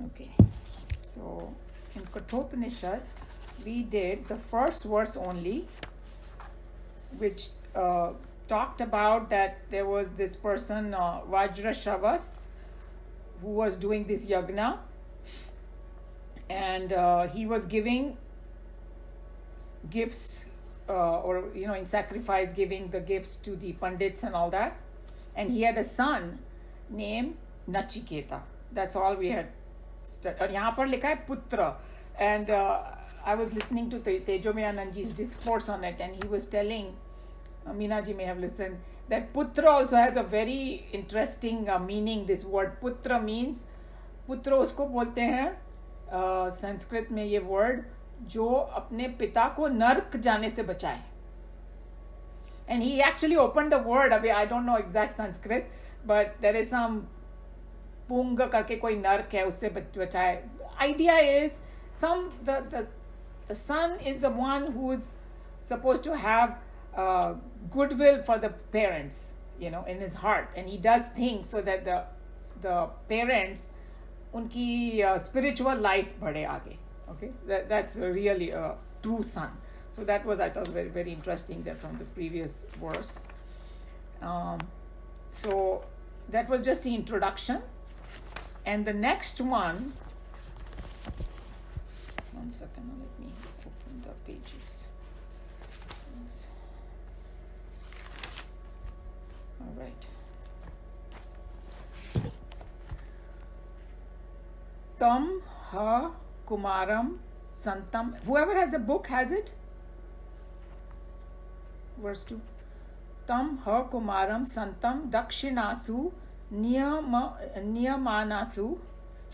Okay, so in Kathoupanishad, we did the first verse only, which talked about that there was this person, Vajrashavas, who was doing this yagna, and he was giving gifts, or in sacrifice, giving the gifts to the pandits and all that. And he had a son named Nachiketa. That's all we had. और यहाँ पर लिखा है पुत्र. And I was listening to Tejomayananji's discourse on it, and he was telling, Meena ji may have listened, that putra also has a very interesting meaning. This word putra means, पुत्र उसको बोलते हैं संस्कृत में ये वर्ड जो अपने पिता को नरक जाने से बचाए. And he actually opened the word. I don't know exact Sanskrit, but there is some पुंग करके कोई नर्क है, उससे बचाए. Idea is the son is the one who is supposed to have goodwill for the parents, in his heart, and he does things so that the parents, उनकी spiritual life बढ़े आगे. Okay, that's really a true son. So that was, I thought, very, very interesting there from the previous verse. So that was just the introduction. And the next one second, let me open the pages. Yes. All right. Tam ha kumaram santam. Whoever has a book has it. Verse 2. Tam ha kumaram santam dakshinasu niyamanasu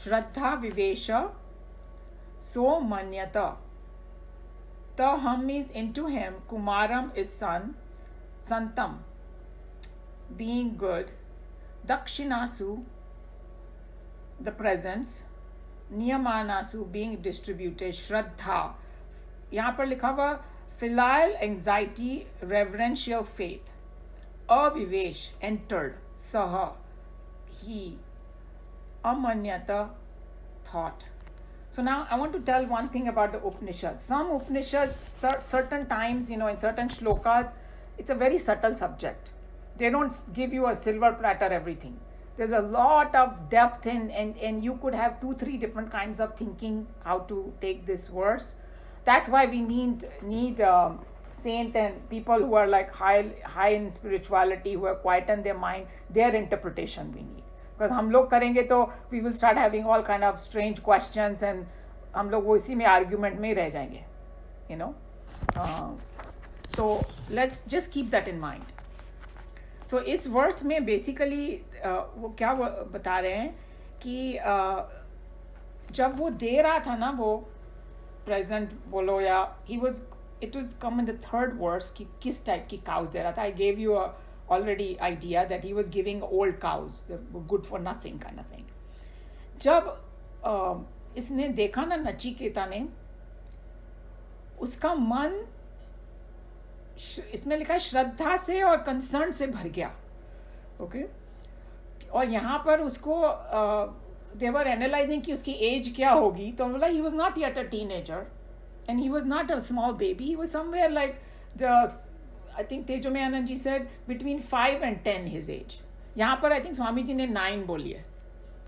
shraddha vivesha so manyata. Taham means into him, kumaram is son, santam being good, dakshinasu the presents, niyamanasu being distributed, shraddha यहाँ पर लिखा हुआ filial anxiety, reverential faith, avivesh entered, saha he, amanyata thought. So now I want to tell one thing about the Upanishads. Some Upanishads, certain times, in certain shlokas, it's a very subtle subject. They don't give you a silver platter everything. There's a lot of depth and you could have 2-3 different kinds of thinking how to take this verse. That's why we need saint and people who are like high in spirituality, who are quieten their mind, their interpretation we need. Because हम लोग करेंगे तो we will start having all kind of strange questions and हम लोग वो इसी में argument में ही रह जाएंगे, so let's just keep that in mind. So इस verse में basically वो क्या बता रहे हैं कि जब वो दे रहा था ना वो present बोलो या it was come in the third verse कि किस type की cows दे रहा था. I gave you a already idea that he was giving old cows, they were good for nothing kind of thing. जब इसने देखा ना नचिकेता ने, उसका मन इसमें लिखा है श्रद्धा से और कंसर्न से भर गया. ओके और यहाँ पर उसको they were analyzing कि उसकी एज क्या होगी, तो बोला he was not yet a teenager and he was not a small baby, he was somewhere like I think Tejomayananji said between 5 and 10 his age. यहाँ पर I think Swami ji ने 9 बोली है.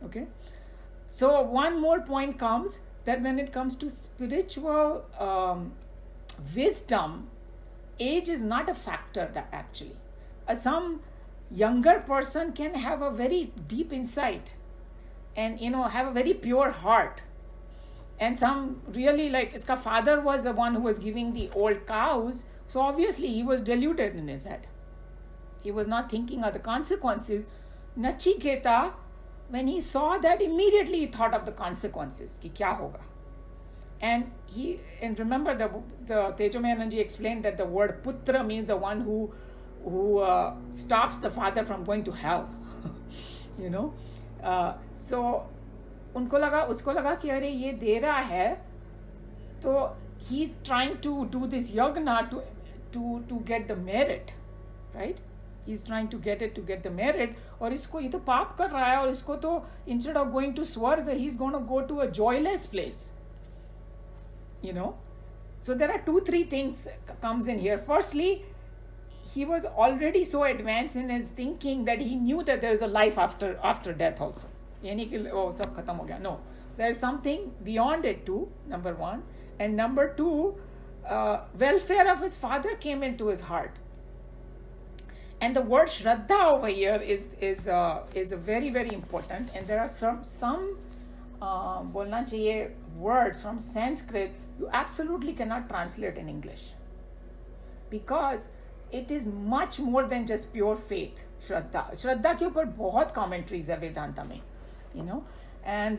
Okay, so one more point comes that when it comes to spiritual wisdom, age is not a factor. That actually some younger person can have a very deep insight and have a very pure heart, and some really like its father was the one who was giving the old cows. So obviously he was deluded in his head. He was not thinking of the consequences. Nachiketa, when he saw that, immediately he thought of the consequences. Ki kya hoga? And remember the Tejomayananji explained that the word putra means the one who stops the father from going to hell. So उसको लगा कि अरे ये दे रहा है, तो he trying to do this yagna to get the merit, right? He's trying to get the merit. और इसको ये तो पाप कर रहा है, और इसको तो instead of going to स्वर्ग, he's going to go to a joyless place. You know, so there are 2-3 things comes in here. Firstly, he was already so advanced in his thinking that he knew that there is a life after death also. यानी कि oh सब खत्म हो गया. No, there is something beyond it too. Number one, and number two, welfare of his father came into his heart. And the word Shraddha over here is a very, very important. And there are some बोलना चाहिए words from Sanskrit you absolutely cannot translate in English, because it is much more than just pure faith. Shraddha के ऊपर बहुत commentaries है वेदांता में, you know. And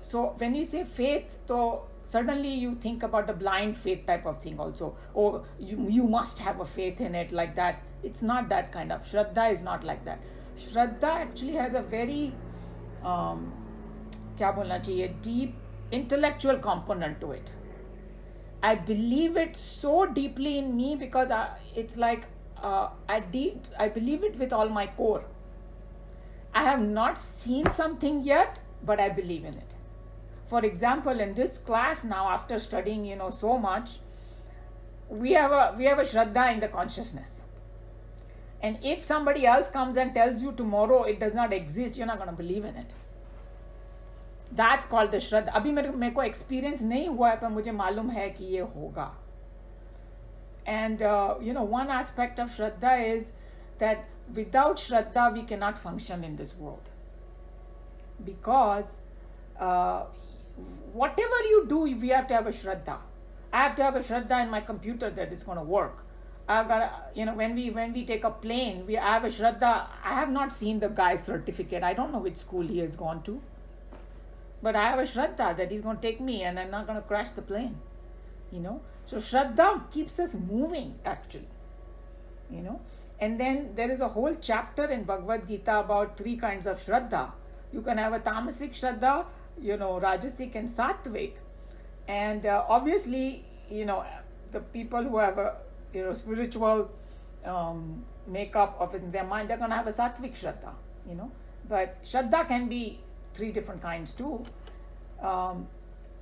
so when you say faith, so suddenly you think about the blind faith type of thing also. Oh, you must have a faith in it like that. It's not that kind of. Shraddha is not like that. Shraddha actually has a very क्या बोलना चाहिए, deep intellectual component to it. I believe it so deeply in me because it's like I believe it with all my core. I have not seen something yet, but I believe in it. For example, in this class now, after studying, so much, we have a Shraddha in the consciousness. And if somebody else comes and tells you tomorrow it does not exist, you're not going to believe in it. That's called the Shraddha. अभी मेरे को experience नहीं हुआ है, पर मुझे मालूम है कि ये होगा. And one aspect of Shraddha is that without Shraddha we cannot function in this world. Because whatever you do, we have to have a Shraddha. I have to have a Shraddha in my computer that it's going to work. I've got when we take a plane, I have a Shraddha. I have not seen the guy's certificate. I don't know which school he has gone to. But I have a Shraddha that he's going to take me and I'm not going to crash the plane. So Shraddha keeps us moving actually. And then there is a whole chapter in Bhagavad Gita about 3 kinds of Shraddha. You can have a Tamasic Shraddha, Rajasic and Sattvic. And obviously, the people who have a spiritual makeup of it in their mind, they're going to have a Sattvic Shraddha, But Shraddha can be 3 different kinds too.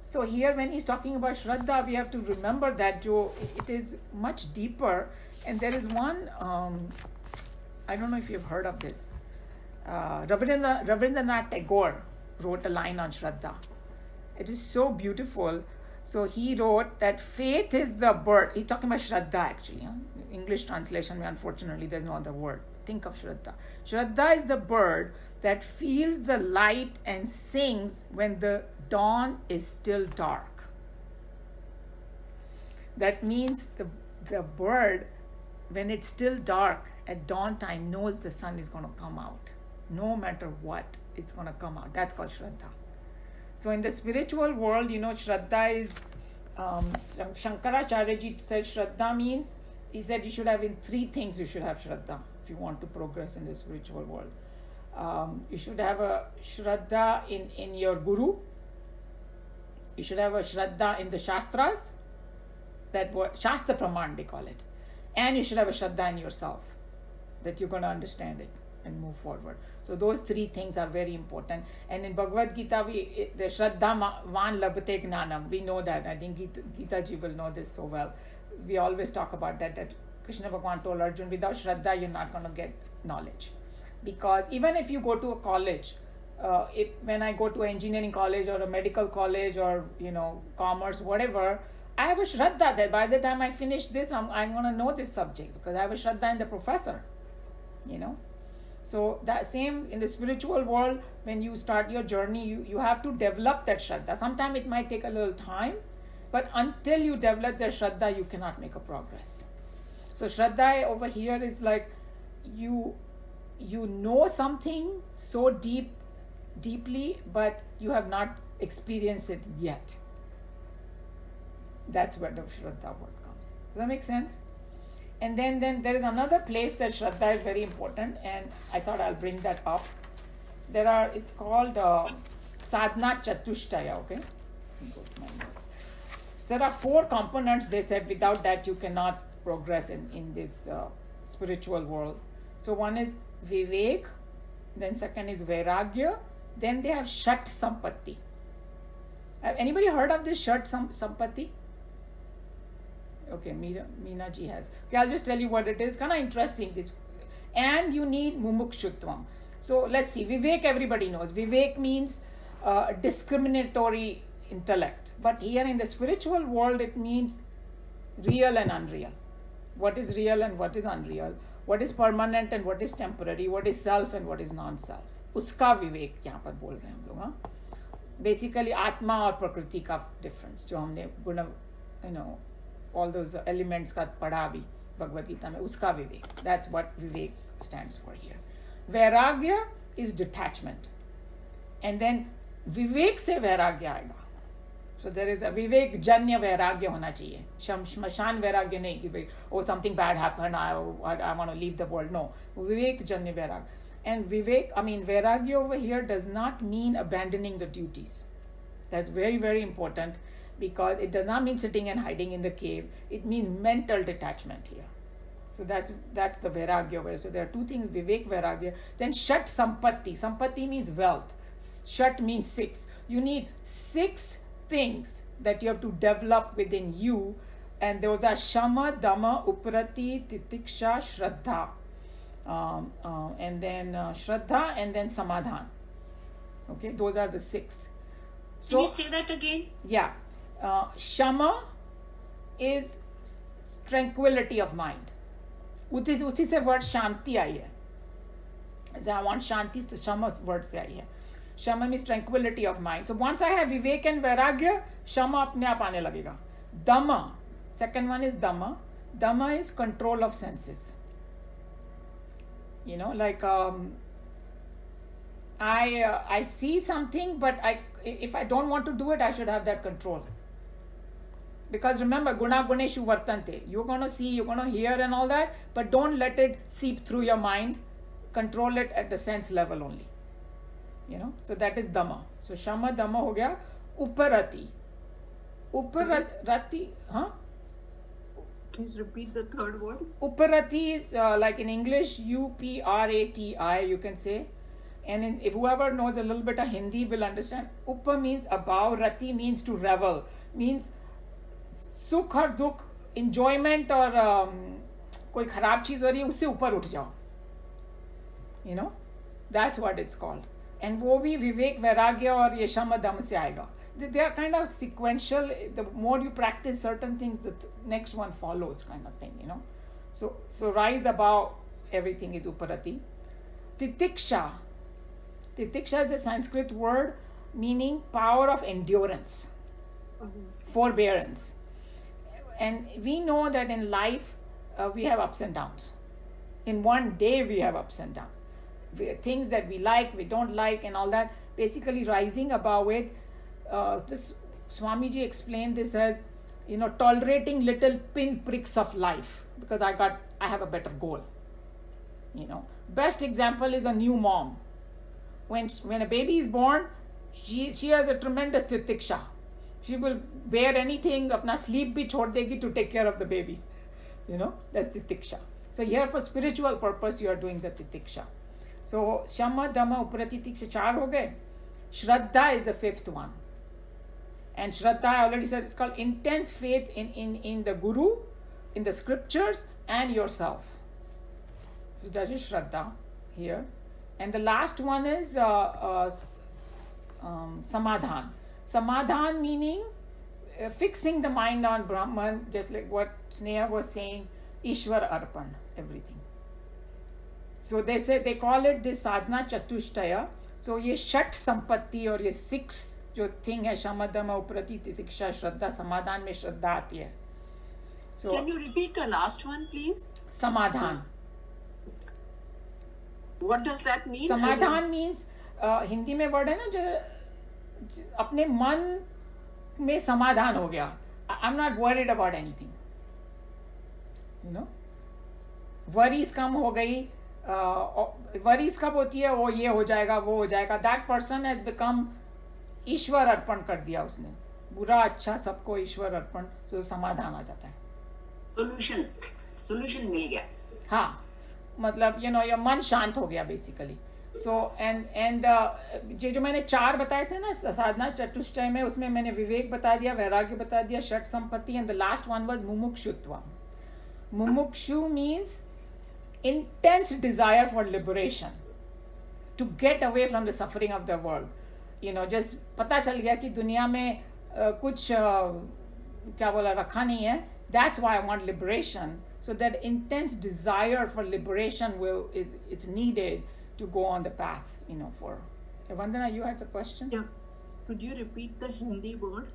So here when he's talking about Shraddha, we have to remember that it is much deeper. And there is one, I don't know if you've heard of this. Rabindranath Tagore wrote a line on Shraddha. It is so beautiful. So he wrote that faith is the bird. He's talking about Shraddha actually. English translation, unfortunately, there's no other word. Think of Shraddha. Shraddha is the bird that feels the light and sings when the dawn is still dark. That means the bird, when it's still dark at dawn time, knows the sun is going to come out. No matter what, it's going to come out. That's called Shraddha. So in the spiritual world, Shraddha is, Shankaracharya ji said Shraddha means, he said you should have in 3 things you should have Shraddha if you want to progress in the spiritual world. You should have a Shraddha in your Guru. You should have a Shraddha in the Shastras. That word, Shastra Praman they call it. And you should have a Shraddha in yourself, that you're going to understand it and move forward. So those 3 things are very important. And in Bhagavad Gita, the Shraddha Van Labhate Gnanam, we know that. I think Geeta ji will know this so well. We always talk about that Krishna Bhagavan told Arjuna, without Shraddha, you're not going to get knowledge. Because even if you go to a college, when I go to an engineering college or a medical college or, commerce, whatever, I have a Shraddha that by the time I finish this, I'm going to know this subject because I have a Shraddha in the professor, So that same in the spiritual world, when you start your journey, you have to develop that Shraddha. Sometimes it might take a little time, but until you develop that Shraddha, you cannot make a progress. So Shraddha over here is like you know something so deeply, but you have not experienced it yet. That's where the Shraddha word comes. Does that make sense? And then there is another place that Shraddha is very important, and I thought I'll bring that up. It's called Sadhana Chatushtaya, okay? Go to my notes. There are 4 components, they said, without that you cannot progress in this spiritual world. So one is vivek, then second is vairagya, then they have shat sampatti. Have anybody heard of this shat sampatti? Okay, Meena ji has. Okay, I'll just tell you what it is. Kind of interesting. This, and you need mumukshutvam. So let's see. Vivek, everybody knows. Vivek means discriminatory intellect. But here in the spiritual world, it means real and unreal. What is real and what is unreal? What is permanent and what is temporary? What is self and what is non-self? उसका विवेक यहाँ पर बोल रहे हैं हम लोग. हाँ, basically आत्मा और प्रकृति का डिफरेंस जो हमने गुण all those elements का पढ़ा भी भगवद गीता में, उसका विवेक. That's what vivek stands for here. वैराग्य is detachment, and then विवेक से वैराग्य आएगा. So there is a विवेक जन्य वैराग्य होना चाहिए. श्मशान वैराग्य नहीं कि भाई oh something bad happened, I want to leave the world. No, विवेक जन्य वैराग्य. And vivek, vairagya over here does not mean abandoning the duties. That's very, very important, because it does not mean sitting and hiding in the cave. It means mental detachment here. So that's the vairagya. So there are two things, vivek, vairagya. Then shat sampatti. Sampatti means wealth. Shat means 6. You need 6 things that you have to develop within you. And those are shama, dhamma, uparati, titiksha, shraddha. And then shraddha, and then samadhan. Okay, those are the 6. So, can you say that again? Yeah. Shama is tranquility of mind. उसी से word shanti आई है. So I want shanti, so shama word से आई है. Shama means tranquility of mind. So once I have vivek and vairagya, shama अपने आप आने लगेगा. Dhamma, second one is dhamma. Dhamma is control of senses. Like I see something, but if I don't want to do it, I should have that control. Because remember, guna guneshu vartante. You're going to see, you're going to hear and all that, but don't let it seep through your mind. Control it at the sense level only. So that is dhamma. So shama dhamma ho gaya. Uparati. Uparati, huh? Please repeat the third word. Uparati is like in English, uprati, you can say. And if whoever knows a little bit of Hindi will understand. Uppa means above, rati means to revel. Means sukh or dukh, enjoyment or कोई खराब चीज हो रही है, उससे ऊपर उठ जाओ. That's what it's called. And वो भी विवेक वैराग्य और ये शम दम से आएगा. They are kind of sequential. The more you practice certain things, the next one follows, kind of thing, So rise above everything is uparati. Titiksha. Titiksha is a Sanskrit word meaning power of endurance, forbearance. And we know that in life we have ups and downs. In one day we have ups and downs. Things that we like, we don't like, and all that. Basically, rising above it. This Swamiji explained this as tolerating little pinpricks of life, because I have a better goal. Best example is a new mom. When a baby is born, she has a tremendous titiksha. She will bear anything, apna sleep bhi chhod degi to take care of the baby. That's titiksha. So here for spiritual purpose you are doing the titiksha. So shama, dhamma, uparati, titiksha 4 ho gaye. Shraddha is the 5th one. And Shraddha, I already said, it's called intense faith in the Guru, in the scriptures, and yourself. So that is Shraddha here. And the last one is Samadhan. Samadhan meaning fixing the mind on Brahman, just like what Sneha was saying, Ishwar Arpan, everything. So they call it this sadhana chatushtaya. So ये षट संपत्ति और ये 6 जो thing है, शमदम, उप्रति, तितिक्षा, श्रद्धा. समाधान में श्रद्धा आती है. So can you repeat the last one, please? समाधान. What does that mean? समाधान means हिंदी में वर्ड है ना, जो अपने मन में समाधान हो गया. I'm not worried about anything. Worries कम हो गई. वरीज कब होती है? वो ये हो जाएगा, वो हो जाएगा. दैट पर्सन हैज बिकम ईश्वर अर्पण कर दिया उसने. बुरा अच्छा सबको ईश्वर अर्पण. तो समाधान आ जाता है. सोल्यूशन मिल गया. हाँ, मतलब your मन शांत हो गया basically. So and ये जो मैंने 4 बताए थे ना साधना चतुष्टय में, उसमें मैंने विवेक बता दिया, वैराग्य बता दिया, षट संपत्ति, and the last one was mumukshutva. Mumukshu means intense desire for liberation, to get away from the suffering of the world. Just पता चल गया कि दुनिया में कुछ क्या बोला रखा नहीं है. That's why I want liberation. So that intense desire for liberation it's needed to go on the path. For Vandana, you had a question? Yeah. Could you repeat the Hindi word?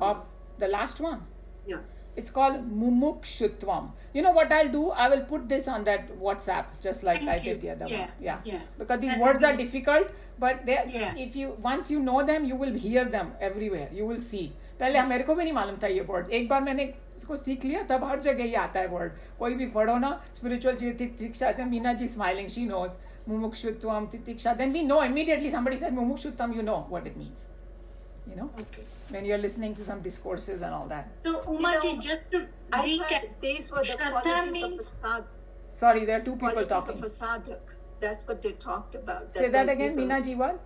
Of the last one? Yeah. It's called mumukshutvam. You know what I'll do? I will put this on that WhatsApp, just like I did the other one. Yeah. Because these words are difficult, but if you once you know them, you will hear them everywhere. You will see. पहले मेरे को भी नहीं मालूम था ये word. एक बार मैंने इसको सीख लिया, तब हर जगह ये आता है वर्ड. कोई भी पढ़ो ना, स्पिरिचुअल तितिक्षा, Meena ji smiling, she knows mumukshutvam, titisha. Then we know immediately. Somebody said mumukshutvam, you know what it means. Okay. When you're listening to some discourses and all that. So Umaji, just to recap, these were the qualities of a sadhak. Sorry, there are two people Qualities talking. of a sadhak. That's what they talked about. Say that again, Meena ji, what?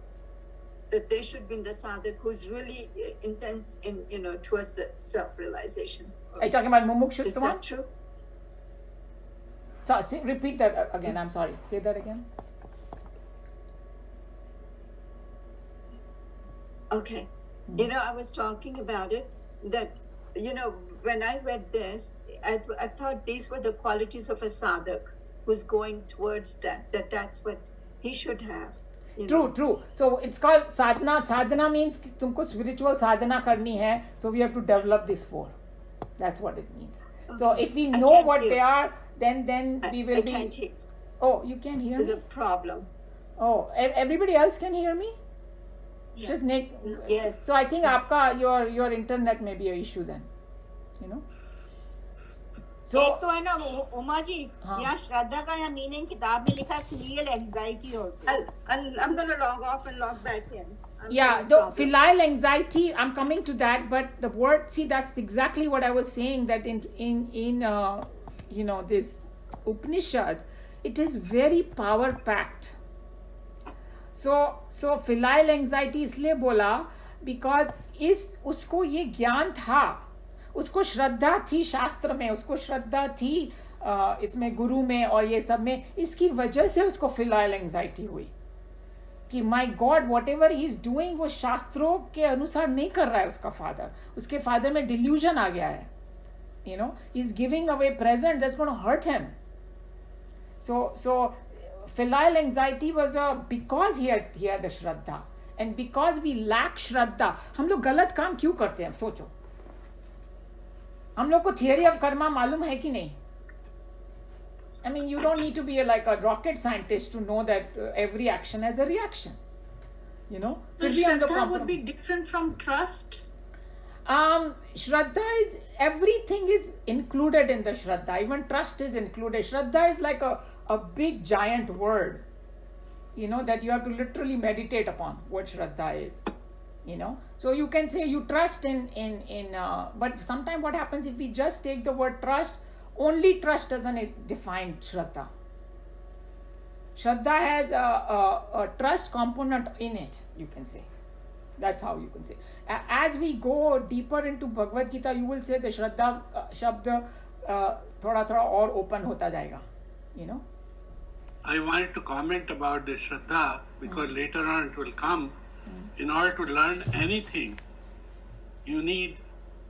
That they should be in the sadhak who's really intense in, towards the self-realization. Are you talking about mumukshutvam? Is that true? So, repeat that again. I'm sorry. Say that again. Okay. I was talking about it, that, when I read this, I thought these were the qualities of a sadhak who's going towards that's what he should have. True. So it's called sadhana. Sadhana means कि तुमको spiritual sadhana करनी है. So we have to develop this 4. That's what it means. Okay. So if we know what they are, then we will be. Can't hear. Oh, you can hear me? There's a problem. Oh, everybody else can hear me? Yeah. Just Nick. Yes. So I think आपका your internet may be an issue then. So एक तो है ना उमा जी, यहाँ श्रद्धा का यहाँ meaning किताब में लिखा है filial anxiety also. I'm going to log off and log back in. The filial anxiety, I'm coming to that, but the word, see, that's exactly what I was saying, that in this Upanishad, it is very power packed. So filial anxiety इसलिए बोला because उसको ये ज्ञान था, उसको श्रद्धा थी शास्त्र में, उसको श्रद्धा थी इसमें गुरु में और ये सब में, इसकी वजह से उसको फिलाइल एंजाइटी हुई कि my God what ever he is doing वो शास्त्रों के अनुसार नहीं कर रहा है उसके फादर में डिल्यूजन आ गया है, he is giving away present that's gonna hurt him. So filial anxiety was because he had a shraddha, and because we lack shraddha, हम लोग गलत काम क्यों करते हैं? सोचो, हम लोग को थियरी ऑफ कर्मा मालूम है कि नहीं? I mean, you don't need to be like a rocket scientist to know that every action has a reaction. So Shraddha would be different from trust? Shraddha is, everything is included in the Shraddha. Even trust is included. Shraddha is like a big giant word, that you have to literally meditate upon what Shraddha is. So you can say you trust but sometimes what happens if we just take the word trust, only trust doesn't define Shraddha. Shraddha has a trust component in it, you can say. That's how you can say. As we go deeper into Bhagavad Gita, you will say the Shraddha shabd thoda और open hota jayega, I wanted to comment about the Shraddha because later on it will come. In order to learn anything, you need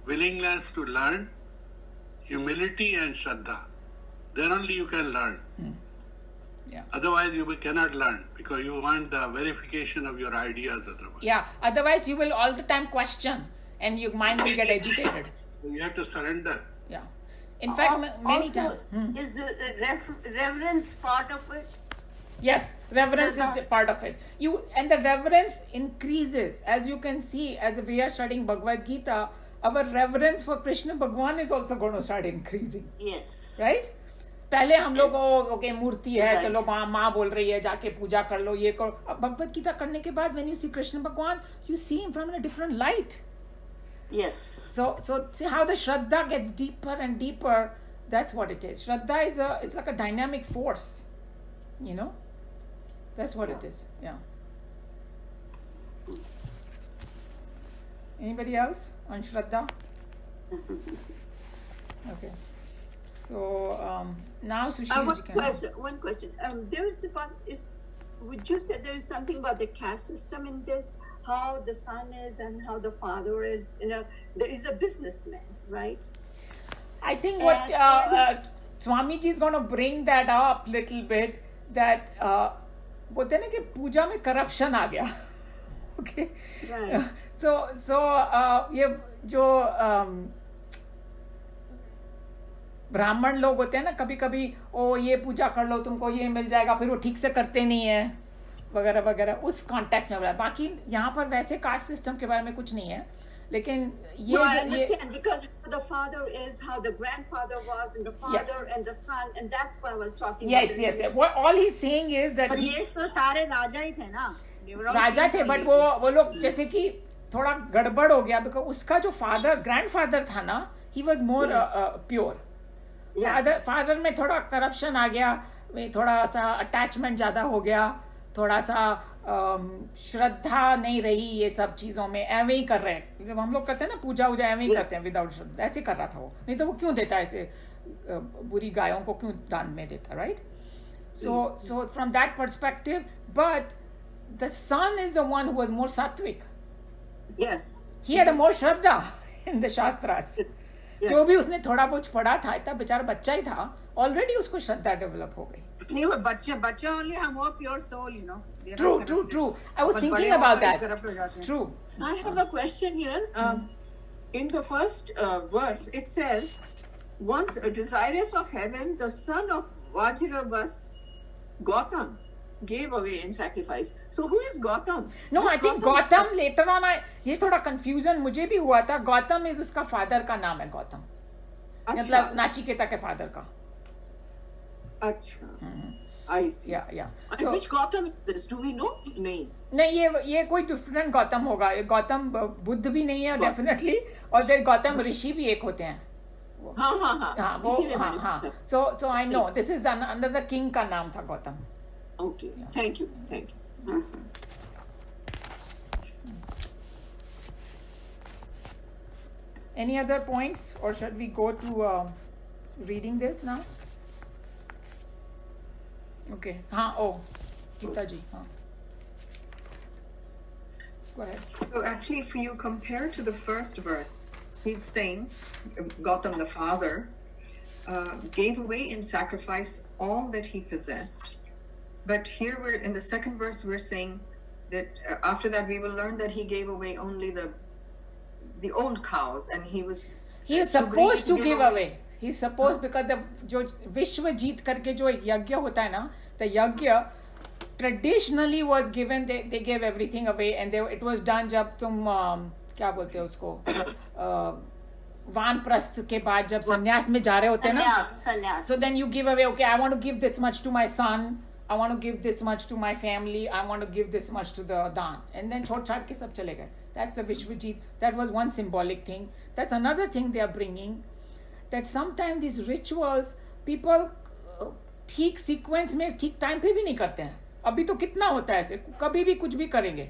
willingness to learn, humility and Shraddha. Then only you can learn. Yeah. Otherwise you cannot learn because you want the verification of your ideas otherwise. Yeah, otherwise you will all the time question and your mind will get agitated. So you have to surrender. Yeah. In fact, many Also, times. is reverence part of it? Yes, reverence is part of it. And the reverence increases. As you can see, as we are studying Bhagavad Gita, our reverence for Krishna Bhagwan is also going to start increasing. Yes. Right? पहले हम लोग okay मूर्ति है, चलो माँ बोल रही है, जाके पूजा कर लो, ये करो. अब भगवत गीता करने के बाद when you see Krishna Bhagwan, you see him from a different light. Yes. So see how the Shraddha gets deeper and deeper. That's what it is. Shraddha it's like a dynamic force. you know. That's what it is. Yeah. Anybody else on Shraddha? Okay. So now Sushil ji can. One question. There is would you say there is something about the caste system in this? How the son is and how the father is? You know, there is a businessman, right? I think what Swamiji is going to bring that up little bit, that बोलते हैं ना कि पूजा में corruption आ गया. Okay. Right. So ये जो ब्राह्मण लोग होते हैं ना, कभी कभी ओ ये पूजा कर लो तुमको ये मिल जाएगा, फिर वो ठीक से करते नहीं है वगैरह वगैरह, उस कॉन्टेक्स्ट में बोला. बाकी यहाँ पर वैसे कास्ट सिस्टम के बारे में कुछ नहीं है, लेकिन ये I understand because the father is how the grandfather was, and the father and the son, and that's what I was talking about. Yes. What all he's saying is that ये तो सारे राजा ही थे ना, राजा थे, बट वो लोग जैसे कि थोड़ा गड़बड़ हो गया, बिकॉज उसका जो ग्रैंडफादर था ना, he was more pure. Father में थोड़ा करप्शन आ गया, थोड़ा सा अटैचमेंट ज्यादा हो गया, थोड़ा सा श्रद्धा नहीं रही ये सब चीजों में. एवं ही कर रहे हैं हम लोग करते हैं ना, पूजा वूजा एवं ही करते हैं विदाउट श्रद्धा. ऐसे कर रहा था वो, नहीं तो वो क्यों देता ऐसे बुरी गायों को क्यों दान में देता, right? So from that perspective, but the son is the one who was more sattvic. Yes. He had a more shraddha in the shastras. जो भी उसने थोड़ा बहुत पढ़ा था, इतना बेचारा बच्चा ही था, ऑलरेडी उसको श्रद्धा डेवलप हो गई. नहीं, वो बच्चा only have more pure soul, you know. True. I was thinking about that. True. I have a question here. In the first verse, it says, once desirous of heaven, the son of Vajravas, Gautam, gave away in sacrifice. So who is Gautam? No, I think Gautam later on, ये थोड़ा confusion मुझे भी हुआ था. Gautam is उसका father का नाम है, Gautam. मतलब नाचिकेता के father का. अच्छा. I see. Yeah. And which Gautam is this? Do we know his name? नहीं, ये कोई different Gautam होगा. ये Gautam बुद्ध भी नहीं है definitely, और फिर Gautam ऋषि भी एक होते हैं. हाँ. So I know this is another king का नाम था Gautam. Okay. Yeah. Thank you. Any other points, or should we go to reading this now? Okay. Geeta ji. Go ahead. So actually, if you compare to the first verse, he's saying Gautam the father gave away in sacrifice all that he possessed. But here we're in the second verse, we're saying that after that we will learn that he gave away only the old cows, and he is supposed to give away. He's supposed, because the जो विश्व जीत करके जो यज्ञ होता है ना, the यज्ञ traditionally was given, they gave everything away, and it was done जब तुम क्या बोलते हो उसको, वानप्रस्थ के बाद जब संन्यास में जा रहे होते हैं ना, so then you give away, okay, I want to give this much to my son, I want to give this much to my family, I want to give this much to the daan, and then छोड़ छाड़ के सब चले गए. That's the Vishwajit. That was one symbolic thing. That's another thing they are bringing, that sometimes these rituals people ठीक sequence में ठीक time पे भी नहीं करते हैं. अभी तो कितना होता है ऐसे, कभी भी कुछ भी करेंगे.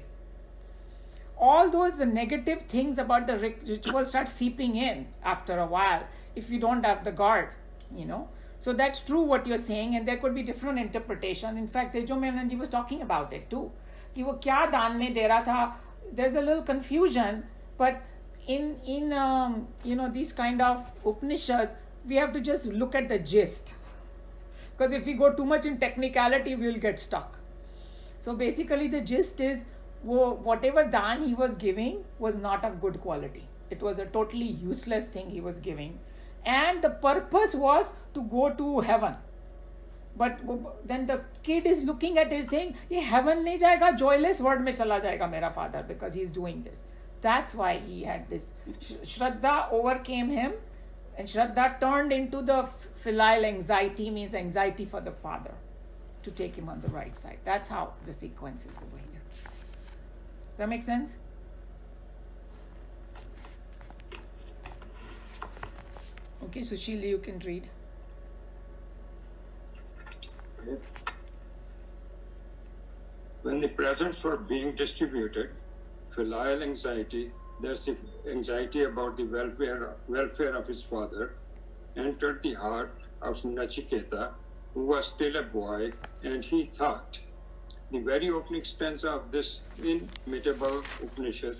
All those negative things about the ritual start seeping in after a while if you don't have the guard, you know. So that's true what you're saying, and there could be different interpretation. In fact, Tejo Menanji was talking about it too. कि वो क्या दान में दे रहा था. There's a little confusion, but in you know, these kind of Upanishads, we have to just look at the gist. Because if we go too much in technicality, we will get stuck. So basically the gist is, whatever dan he was giving was not of good quality. It was a totally useless thing he was giving. And the purpose was to go to heaven. But then the kid is looking at it saying, ये heaven नहीं जाएगा, joyless world में चला जाएगा मेरा father, because he's doing this. That's why he had this. Shraddha overcame him, and Shraddha turned into the filial anxiety, means anxiety for the father, to take him on the right side. That's how the sequence is over here. Does that make sense? Okay, Sushil, you can read. When the presents were being distributed, filial anxiety, that's the anxiety about the welfare of his father, entered the heart of Nachiketa, who was still a boy, and he thought. The very opening stanza of this inimitable Upanishad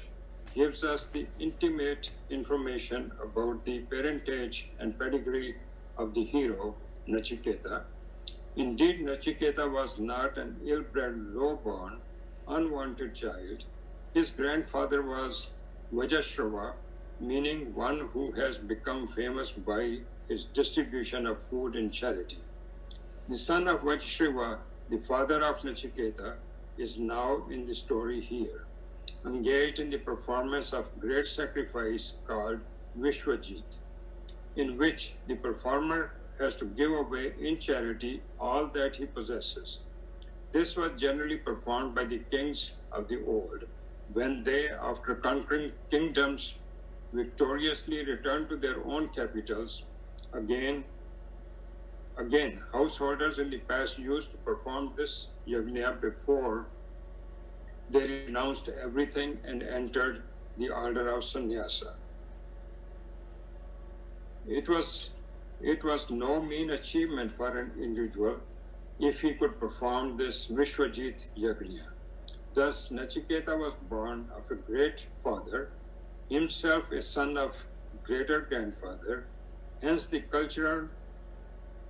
gives us the intimate information about the parentage and pedigree of the hero, Nachiketa. Indeed, Nachiketa was not an ill-bred, low-born, unwanted child. His grandfather was Vajashrava, meaning one who has become famous by his distribution of food and charity. The son of Vajashrava, the father of Nachiketa, is now in the story here, engaged in the performance of great sacrifice called Vishwajit, in which the performer has to give away in charity all that he possesses. This was generally performed by the kings of the old, when they, after conquering kingdoms, victoriously returned to their own capitals. Again, householders in the past used to perform this yajna before they renounced everything and entered the order of sannyasa. It was no mean achievement for an individual if he could perform this Vishwajit yajna. Thus, Nachiketa was born of a great father, himself a son of greater grandfather. Hence, the cultural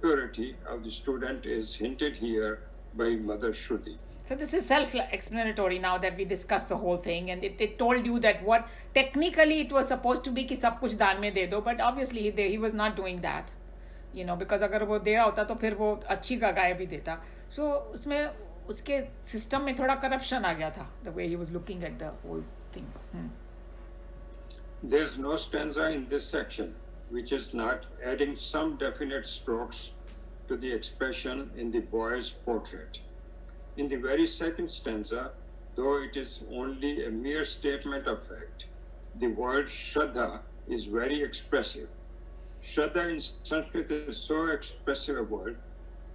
purity of the student is hinted here by Mother Shruti. So this is self-explanatory now that we discussed the whole thing, and it told you that what technically it was supposed to be कि सब कुछ दान में दे दो, but obviously he was not doing that, because अगर वो दे रहा होता तो फिर वो अच्छी का गाय भी देता. So उसमें उसके सिस्टम में थोड़ा करप्शन आ गया था, the way he was looking at the whole thing. There's no stanza in this section which is not adding some definite strokes to the expression in the boy's portrait. In the very second stanza, though it is only a mere statement of fact, the word Shraddha is very expressive. Shraddha in Sanskrit is so expressive a word,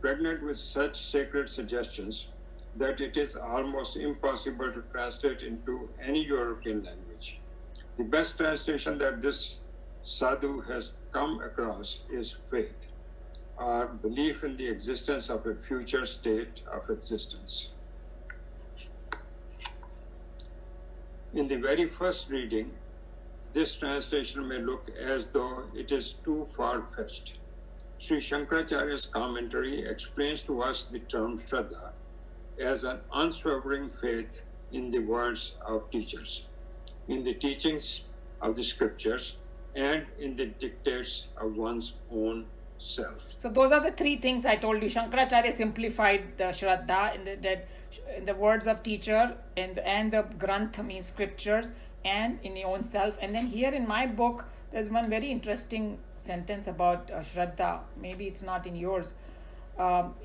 pregnant with such sacred suggestions, that it is almost impossible to translate into any European language. The best translation that this sadhu has come across is faith, or belief in the existence of a future state of existence. In the very first reading, this translation may look as though it is too far-fetched. Sri Shankaracharya's commentary explains to us the term Shraddha as an unswerving faith in the words of teachers, in the teachings of the scriptures, and in the dictates of one's own self. So those are the three things I told you. Shankaracharya simplified the Shraddha in the words of teacher, and the Granth means scriptures, and in your own self. And then here in my book, there's one very interesting sentence about Shraddha. Maybe it's not in yours.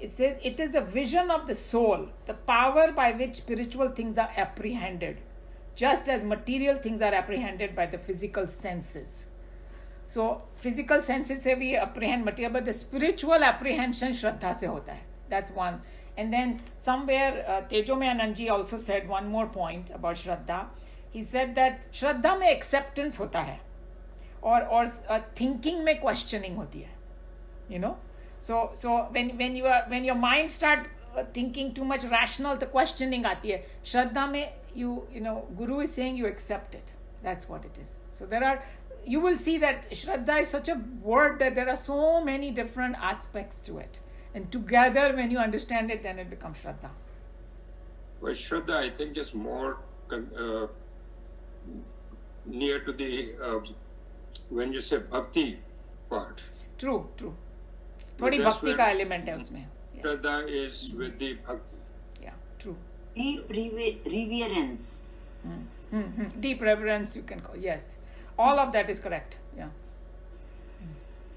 It says, it is a vision of the soul, the power by which spiritual things are apprehended, just as material things are apprehended by the physical senses. So physical senses से we apprehend material, but the spiritual apprehension Shraddha से होता है. That's one. And then somewhere Tejomeya Anandji also said one more point about Shraddha. He said that Shraddha में acceptance होता है, or thinking में questioning होती है. So when your mind start thinking too much rational, the questioning आती है. Shraddha में Guru is saying you accept it. That's what it is. So you will see that Shraddha is such a word that there are so many different aspects to it. And together, when you understand it, then it becomes Shraddha. Well, Shraddha, I think, is more near to the, when you say bhakti part. True. थोड़ी भक्ति का element है उसमें. Shraddha is with the bhakti. Yeah, true. Deep reverence. Deep reverence, you can call. Yes. All of that is correct. Yeah.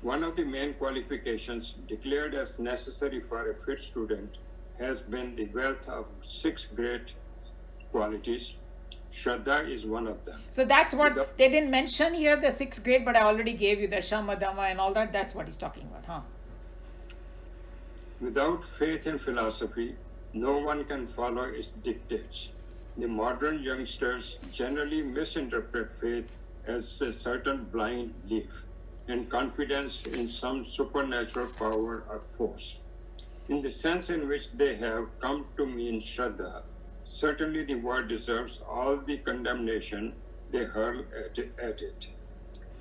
One of the main qualifications declared as necessary for a fit student has been the wealth of 6 great qualities. Shraddha is one of them. So that's what they didn't mention here, the 6th grade, but I already gave you the Shama, Dhamma and all that. That's what he's talking about, huh? Without faith in philosophy, no one can follow its dictates. The modern youngsters generally misinterpret faith as a certain blind belief and confidence in some supernatural power or force. In the sense in which they have come to mean Shraddha, certainly the word deserves all the condemnation they hurl at it.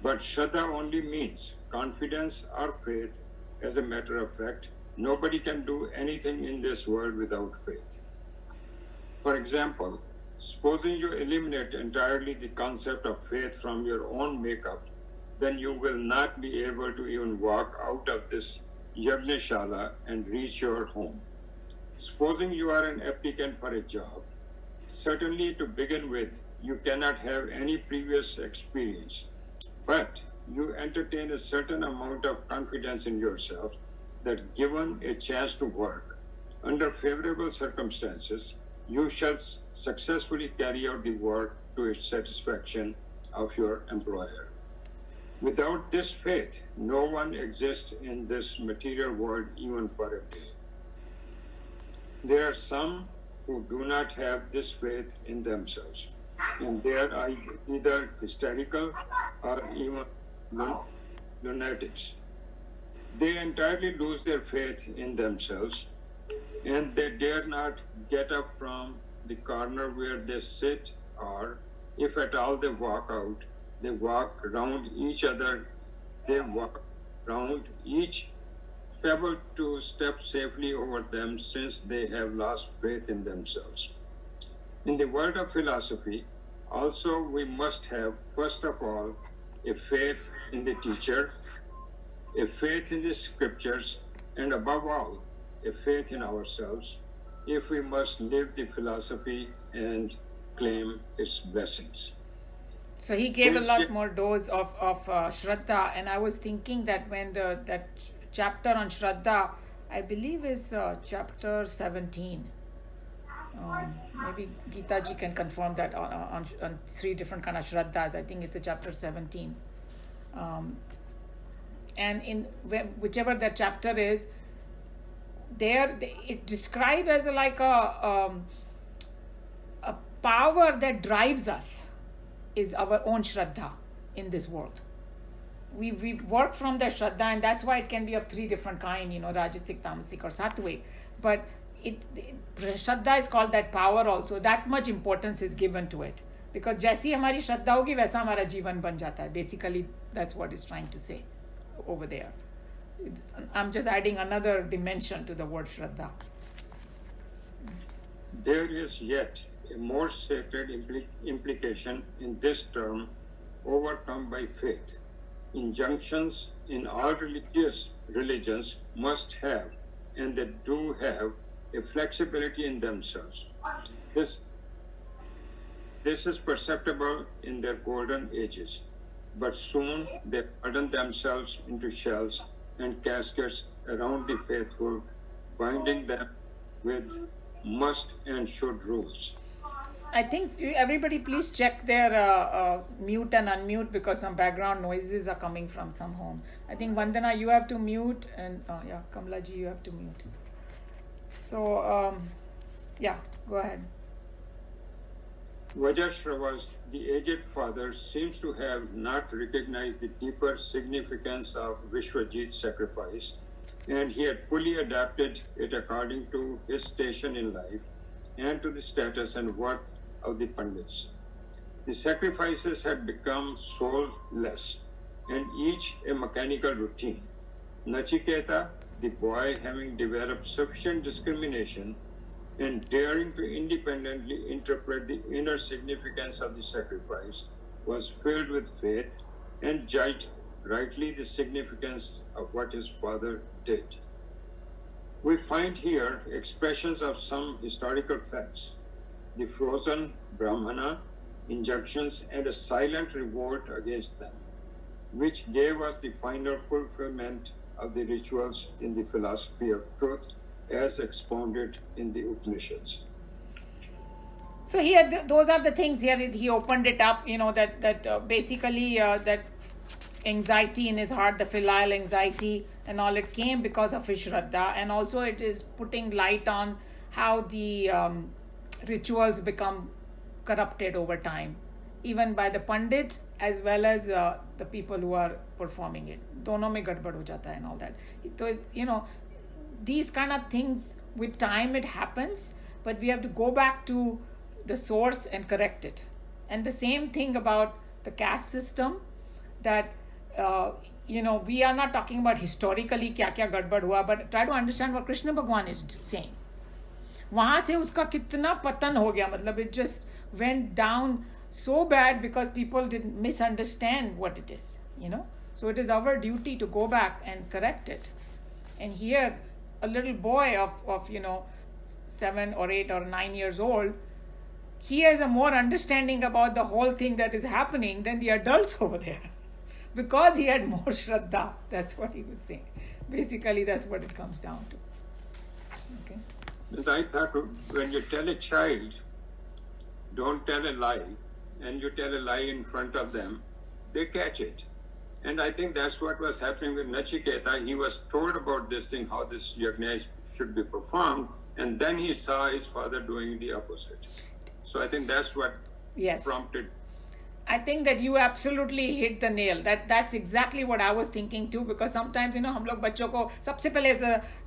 But Shraddha only means confidence or faith. As a matter of fact, nobody can do anything in this world without faith. For example, supposing you eliminate entirely the concept of faith from your own makeup, then you will not be able to even walk out of this Yagneshala and reach your home. Supposing you are an applicant for a job, certainly to begin with, you cannot have any previous experience, but you entertain a certain amount of confidence in yourself that given a chance to work under favorable circumstances, you shall successfully carry out the work to its satisfaction of your employer. Without this faith, no one exists in this material world even for a day. There are some who do not have this faith in themselves, and they are either hysterical or even lunatics. They entirely lose their faith in themselves, and they dare not get up from the corner where they sit, or if at all they walk out, they walk around each other, they walk around each pebble to step safely over them, since they have lost faith in themselves. In the world of philosophy, also we must have, first of all, a faith in the teacher, a faith in the scriptures, and above all, a faith in ourselves, if we must live the philosophy and claim its blessings. So he gave a lot more dose of Shraddha, and I was thinking that when that chapter on Shraddha, I believe is chapter 17. Maybe Geeta ji can confirm that on three different kind of Shraddhas. I think it's a chapter 17. And in whichever that chapter is, there it described as like a power that drives us is our own Shraddha in this world. We work from the Shraddha, and that's why it can be of three different kind, Rajasic, Tamasic or Sattvic. But Shraddha is called that power also. That much importance is given to it. Because जैसी हमारी श्रद्धा होगी वैसा हमारा जीवन बन जाता है. Basically, that's what it's trying to say over there. I'm just adding another dimension to the word Shraddha. There is yet a more sacred implication in this term, overcome by faith. Injunctions in all religions must have, and they do have, a flexibility in themselves. This is perceptible in their golden ages, but soon they harden themselves into shells and caskets around the faithful, binding them with must and should rules. I think everybody please check their mute and unmute, because some background noises are coming from some home. I think Vandana, you have to mute, and Kamla ji, you have to mute. So, go ahead. Vajrashravas, the aged father, seems to have not recognized the deeper significance of Vishwajit's sacrifice, and he had fully adapted it according to his station in life and to the status and worth of the Pandits. The sacrifices had become soulless, and each a mechanical routine. Nachiketa, the boy, having developed sufficient discrimination and daring to independently interpret the inner significance of the sacrifice, was filled with faith and judged rightly the significance of what his father did. We find here expressions of some historical facts: the frozen Brahmana, injunctions, and a silent revolt against them, which gave us the final fulfillment of the rituals in the philosophy of truth as expounded in the Upanishads. So here, those are the things here. He opened it up, that basically that anxiety in his heart, the filial anxiety and all, it came because of his Shraddha, and also it is putting light on how the rituals become corrupted over time, even by the pandits as well as the people who are performing it. दोनों में गड़बड़ हो जाता है and all that. So, these kind of things, with time it happens, but we have to go back to the source and correct it. And the same thing about the caste system, that we are not talking about historically क्या गड़बड़ हुआ, but try to understand what Krishna Bhagwan is saying. वहाँ से उसका कितना पतन हो गया, मतलब it just went down so bad because people didn't misunderstand what it is, So it is our duty to go back and correct it. And here, a little boy of 7 or 8 or 9 years old, he has a more understanding about the whole thing that is happening than the adults over there. Because he had more Shraddha. That's what he was saying. Basically, that's what it comes down to. Okay. As I thought, when you tell a child, don't tell a lie, and you tell a lie in front of them, they catch it. And I think that's what was happening with Nachiketa. He was told about this thing, how this yajna should be performed, and then he saw his father doing the opposite. So I think that's what prompted. I think that you absolutely hit the nail. That's exactly what I was thinking too, because sometimes हम लोग बच्चों को सबसे पहले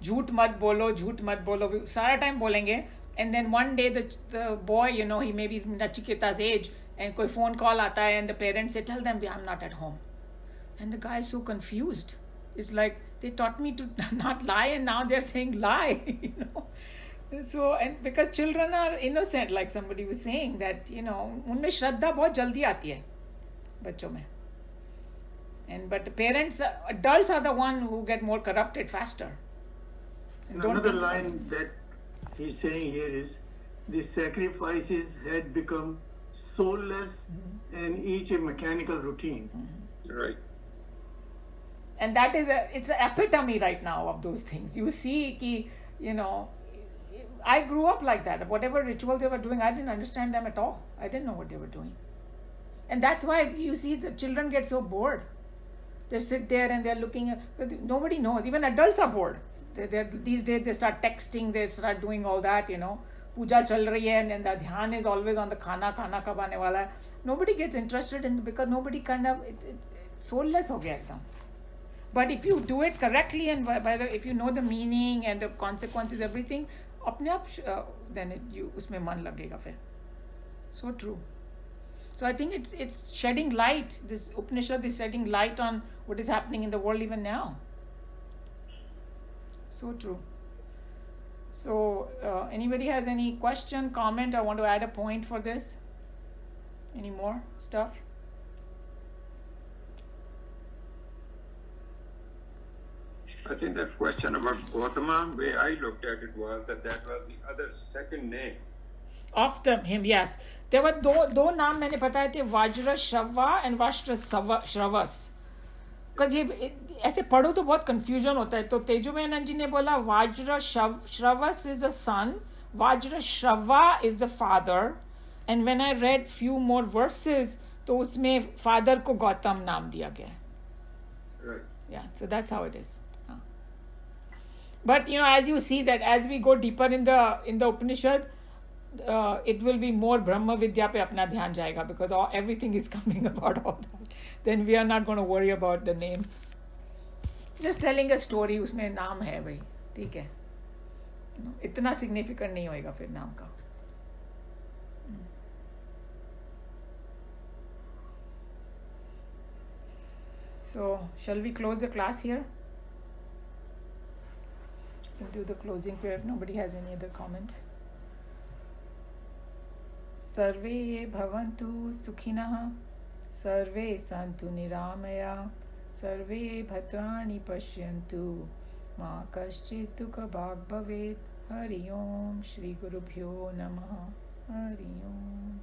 झूठ मत बोलो सारा time बोलेंगे, and then one day the boy, he may be Nachiketa's age, and कोई phone call आता है, and the parents say, tell them I'm not at home, and the guy is so confused. It's like, they taught me to not lie, and now they're saying lie. So, and because children are innocent, like somebody was saying, that उनमें श्रद्धा बहुत जल्दी आती है बच्चों में, but the parents, adults are the one who get more corrupted faster. Another line that he's saying here is, the sacrifices had become soulless and each a mechanical routine. Right. And that is it's an epitome right now of those things. You see ki, I grew up like that. Whatever ritual they were doing, I didn't understand them at all. I didn't know what they were doing. And that's why you see the children get so bored. They sit there and they're looking at, nobody knows. Even adults are bored. These days they start texting, they start doing all that, Puja chal rahi hai, and the dhyan is always on the khana kab aane wala hai. Nobody gets interested in, because nobody soulless ho gaya ekdam. But if you do it correctly, and if you know the meaning and the consequences, everything, अपने आप then उसमें मन लगेगा फिर. So true. So I think it's shedding light. This Upanishad is shedding light on what is happening in the world even now. So true. So anybody has any question, comment, or want to add a point for this? Any more stuff? I think that question about Gautama, the way I looked at it was that was the other second name. Of him, yes. There were दो नाम मैंने बताए थे, Vajra Shava and Vajra Shravas. Because ये ऐसे पढ़ो तो बहुत confusion होता है. तो तेजोमयानंद जी ने बोला Vajra Shravas is a son, Vajra Shrava is the father. And when I read few more verses, तो उसमें father को Gautam नाम दिया गया. Right. Yeah, so that's how it is. But as you see that as we go deeper in the Upanishad, it will be more Brahma Vidya pe apna dhyan jayega, because everything is coming about all that. Then we are not going to worry about the names. Just telling a story, उसमें नाम है भाई, ठीक है. इतना significant नहीं होएगा फिर नाम का. So, shall we close the class here? We'll do the closing prayer if nobody has any other comment. Sarve bhavantu sukhinah, sarve santu niramaya, sarve bhadrani pashyantu, ma kaschit dukha bhag bhavet. Hari Om, Shri Gurubhyo Namaha. Hari Om.